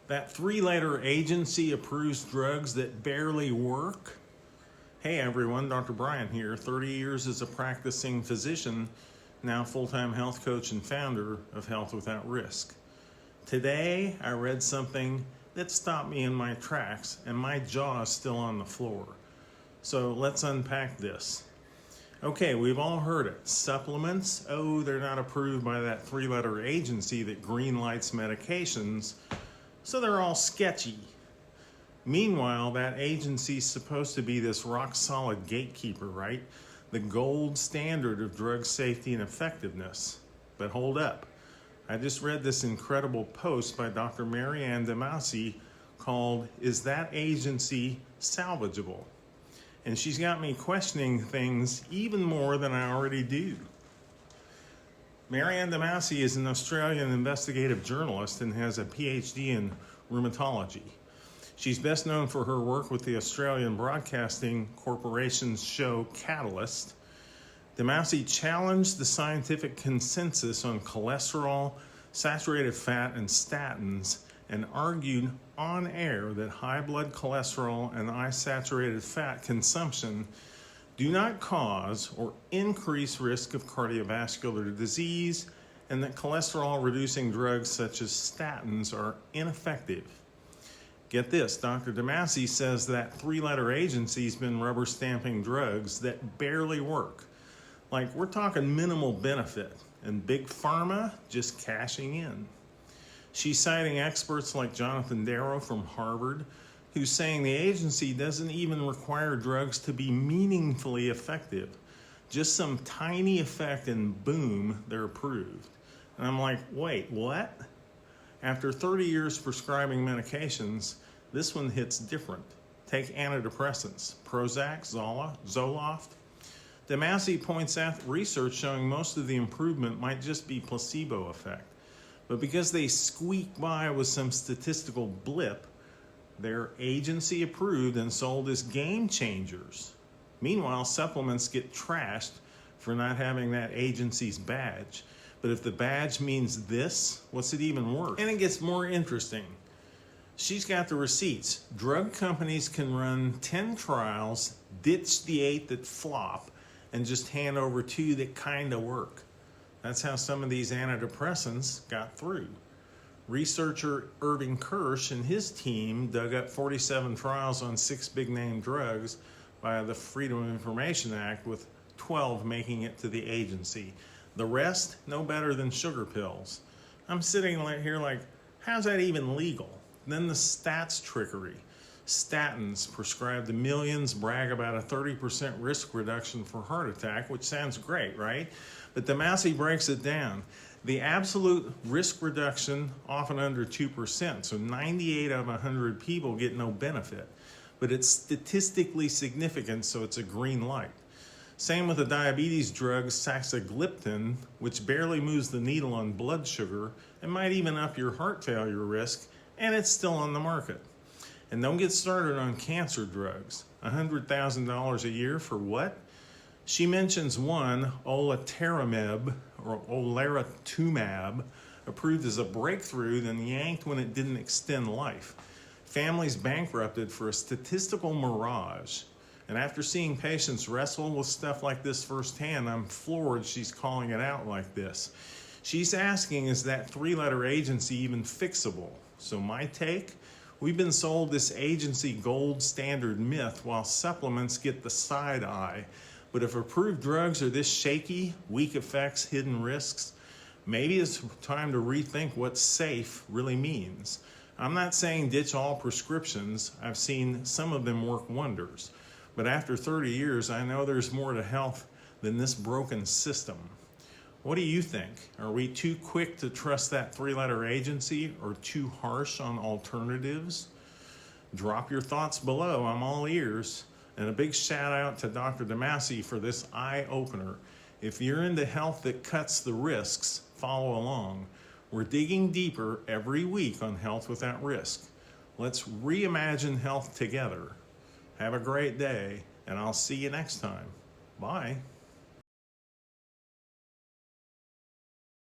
That three-letter agency approves drugs that barely work. Hey everyone, Dr. Brian here, 30 years as a practicing physician, now full-time health coach and founder of Health Without Risk. Today, I read something that stopped me in my tracks and my jaw is still on the floor. So let's unpack this. Okay, we've all heard it. Supplements, they're not approved by that three-letter agency that green lights medications, so they're all sketchy. Meanwhile, that agency's supposed to be this rock-solid gatekeeper, right? The gold standard of drug safety and effectiveness. But hold up. I just read this incredible post by Dr. Maryanne Demasi called, "Is that agency salvageable?" And she's got me questioning things even more than I already do. Maryanne Demasi is an Australian investigative journalist and has a PhD in rheumatology. She's best known for her work with the Australian Broadcasting Corporation's show Catalyst. Demasi challenged the scientific consensus on cholesterol, saturated fat, and statins, and argued on air that high blood cholesterol and high saturated fat consumption do not cause or increase risk of cardiovascular disease, and that cholesterol-reducing drugs such as statins are ineffective. Get this, Dr. Demasi says that three-letter agency's been rubber stamping drugs that barely work. Like, we're talking minimal benefit, and big pharma just cashing in. She's citing experts like Jonathan Darrow from Harvard, who's saying the agency doesn't even require drugs to be meaningfully effective. Just some tiny effect and boom, they're approved. And I'm like, wait, what? After 30 years prescribing medications, this one hits different. Take antidepressants, Prozac, Zoloft. Demasi points out research showing most of the improvement might just be placebo effect. But because they squeak by with some statistical blip, they're agency approved and sold as game changers. Meanwhile, supplements get trashed for not having that agency's badge. But if the badge means this, what's it even worth? And it gets more interesting. She's got the receipts. Drug companies can run 10 trials, ditch the 8 that flop, and just hand over 2 that kind of work. That's how some of these antidepressants got through. Researcher Irving Kirsch and his team dug up 47 trials on 6 big-name drugs via the Freedom of Information Act, with 12 making it to the agency. The rest, no better than sugar pills. I'm sitting here like, how's that even legal? Then the stats trickery. Statins prescribed to millions brag about a 30% risk reduction for heart attack, which sounds great, right? But Demasi breaks it down. The absolute risk reduction, often under 2%, so 98 out of 100 people get no benefit. But it's statistically significant, so it's a green light. Same with the diabetes drug saxagliptin, which barely moves the needle on blood sugar and might even up your heart failure risk, and it's still on the market. And don't get started on cancer drugs. $100,000 a year for what? She mentions one, olaratumab, or olaratumab, approved as a breakthrough, then yanked when it didn't extend life. Families bankrupted for a statistical mirage. And after seeing patients wrestle with stuff like this firsthand, I'm floored she's calling it out like this. She's asking, is that three-letter agency even fixable? So my take, we've been sold this agency gold standard myth while supplements get the side eye. But if approved drugs are this shaky, weak effects, hidden risks, maybe it's time to rethink what safe really means. I'm not saying ditch all prescriptions. I've seen some of them work wonders. But after 30 years, I know there's more to health than this broken system. What do you think? Are we too quick to trust that three-letter agency or too harsh on alternatives? Drop your thoughts below. I'm all ears. And a big shout out to Dr. Demasi for this eye-opener. If you're into health that cuts the risks, follow along. We're digging deeper every week on Health Without Risk. Let's reimagine health together. Have a great day, and I'll see you next time. Bye.